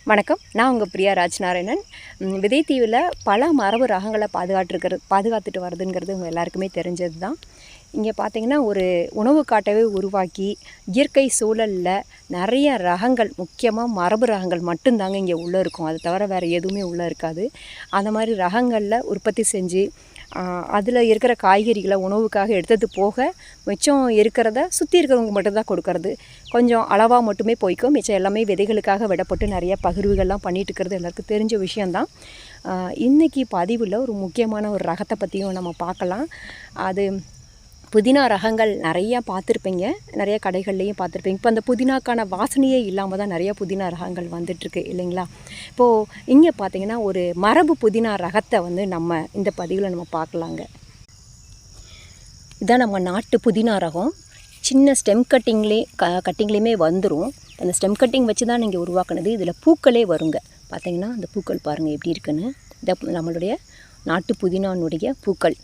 வணக்கம். நான் உங்கள் பிரியா ராஜ்நாராயணன். விதைத்தீவில் பல மரபு ரகங்களை பாதுகாத்துட்டு வருதுங்கிறது உங்கள் எல்லாருக்குமே தெரிஞ்சது தான். இங்கே பார்த்திங்கன்னா ஒரு உணவு காட்டவே உருவாக்கி இயற்கை சூழலில் நிறைய ரகங்கள், முக்கியமாக மரபு ரகங்கள் மட்டும்தாங்க இங்கே உள்ளே இருக்கும். அது தவிர வேறு எதுவுமே உள்ளே இருக்காது. அந்த மாதிரி ரகங்களில் உற்பத்தி செஞ்சு அதில் இருக்கிற காய்கறிகளை உணவுக்காக எடுத்தது போக மிச்சம் இருக்கிறத சுற்றி இருக்கிறவங்க மட்டும்தான் கொடுக்கறது. கொஞ்சம் அளவாக மட்டுமே போய்க்கும். மிச்சம் எல்லாமே விதைகளுக்காக விடப்பட்டு நிறைய பகிர்வுகள்லாம் பண்ணிகிட்டு இருக்கிறது எல்லாருக்கும் தெரிஞ்ச விஷயந்தான். இன்றைக்கி பதிவில் ஒரு முக்கியமான ஒரு ரகத்தை பற்றியும் நம்ம பார்க்கலாம். அது புதினா ரகங்கள் நிறையா பார்த்துருப்பீங்க, நிறைய கடைகள்லேயும் பார்த்துருப்பீங்க. இப்போ அந்த புதினாக்கான வாசனையே இல்லாமல் தான் நிறைய புதினா ரகங்கள் வந்துட்டுருக்கு இல்லைங்களா? இப்போது இங்கே பார்த்திங்கன்னா ஒரு மரபு புதினா ரகத்தை நம்ம இந்த பதிவில் நம்ம பார்க்கலாங்க. இதான் நம்ம நாட்டு புதினா ரகம். சின்ன ஸ்டெம் கட்டிங்லேயுமே வந்துடும். அந்த ஸ்டெம் கட்டிங் வச்சு தான் நீங்கள் உருவாக்குனது. இதில் பூக்களே வருங்க. பார்த்திங்கன்னா அந்த பூக்கள் பாருங்கள் எப்படி இருக்குன்னு. இந்த நம்மளுடைய நாட்டு புதினானுடைய பூக்கள்.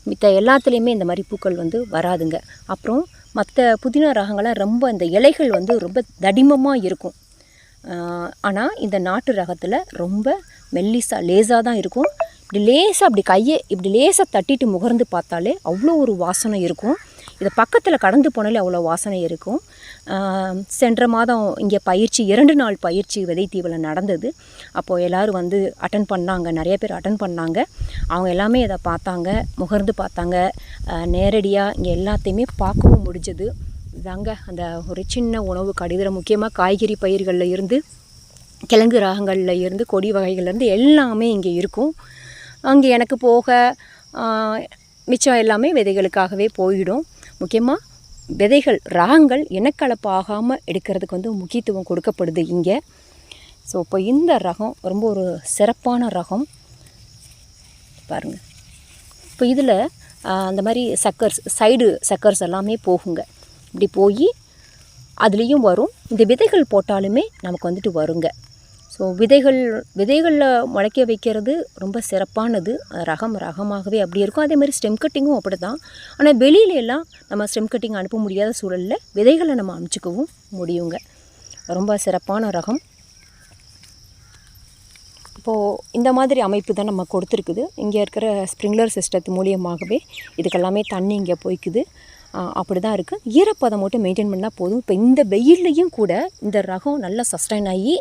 மித்த எல்லாத்துலேயுமே இந்த மாதிரி பூக்கள் வராதுங்க. அப்புறம் மற்ற புதினா ரகங்கள்லாம் ரொம்ப இந்த இலைகள் ரொம்ப தடிமமாக இருக்கும். ஆனால் இந்த நாட்டு ரகத்தில் ரொம்ப லேசாக தான் இருக்கும். இப்படி லேசாக அப்படி கையை இப்படி லேசாக தட்டிட்டு முகர்ந்து பார்த்தாலே அவ்வளோ ஒரு வாசனை இருக்கும். இதை பக்கத்தில் கடந்து போனாலே அவ்வளோ வாசனை இருக்கும். சென்ற மாதம் இங்கே 2 நாள் பயிற்சி விதைத்தீவில் நடந்தது. அப்போது எல்லோரும் அட்டன் பண்ணாங்க. நிறைய பேர் அட்டன் பண்ணாங்க. அவங்க எல்லாமே இதை பார்த்தாங்க, முகர்ந்து பார்த்தாங்க. நேரடியாக இங்கே எல்லாத்தையுமே பார்க்கவும் முடிஞ்சது. இதாங்க அந்த ஒரு சின்ன உணவு கடிதம். முக்கியமாக காய்கறி பயிர்களில் இருந்து, கிழங்கு ராகங்களில் இருந்து, கொடி வகைகள்லேருந்து எல்லாமே இங்கே இருக்கும். அங்கே எனக்கு போக மிச்சம் எல்லாமே விதைகளுக்காகவே போயிடும். முக்கியமாக விதைகள் ராகங்கள் இனக்கலப்பாகாமல் எடுக்கிறதுக்கு முக்கியத்துவம் கொடுக்கப்படுது இங்கே. ஸோ இப்போ இந்த ரகம் ரொம்ப ஒரு சிறப்பான ரகம் பாருங்கள். இப்போ இதில் அந்த மாதிரி சைடு சக்கர்ஸ் எல்லாமே போகுங்க. இப்படி போய் அதுலேயும் வரும். இந்த விதைகள் போட்டாலுமே நமக்கு வருங்க. ஸோ விதைகளில் முளைக்க வைக்கிறது ரொம்ப சிறப்பானது. ரகமாகவே அப்படி இருக்கும். அதே மாதிரி ஸ்டெம் கட்டிங்கும் அப்படி தான். ஆனால் வெளியிலெல்லாம் நம்ம ஸ்டெம் கட்டிங் அனுப்ப முடியாத சூழலில் விதைகளை நம்ம அனுப்பிச்சிக்கவும் முடியுங்க. ரொம்ப சிறப்பான ரகம். இப்போது இந்த மாதிரி அமைப்பு தான் நம்ம கொடுத்துருக்குது. இங்கே இருக்கிற ஸ்ப்ரிங்க்லர் சிஸ்டத்து மூலியமாகவே இதுக்கெல்லாமே தண்ணி இங்கே போய்க்குது. அப்படி தான் இருக்குது. ஈரப்பதம் மட்டும் மெயின்டைன் பண்ணால் போதும். இப்போ இந்த வெயில்லையும் கூட இந்த ரகம் நல்லா சஸ்டைன் ஆகி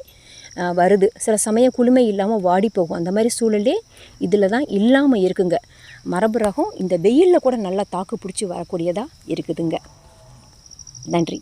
வருது. சில சமயம் குளுமை இல்லாமல் வாடி போகும். அந்த மாதிரி சூழலே இதில் தான் இல்லாமல் இருக்குங்க. மரபு ரகம் இந்த வெயிலில் கூட நல்லா தாக்கு பிடிச்சி வரக்கூடியதாக இருக்குதுங்க. நன்றி.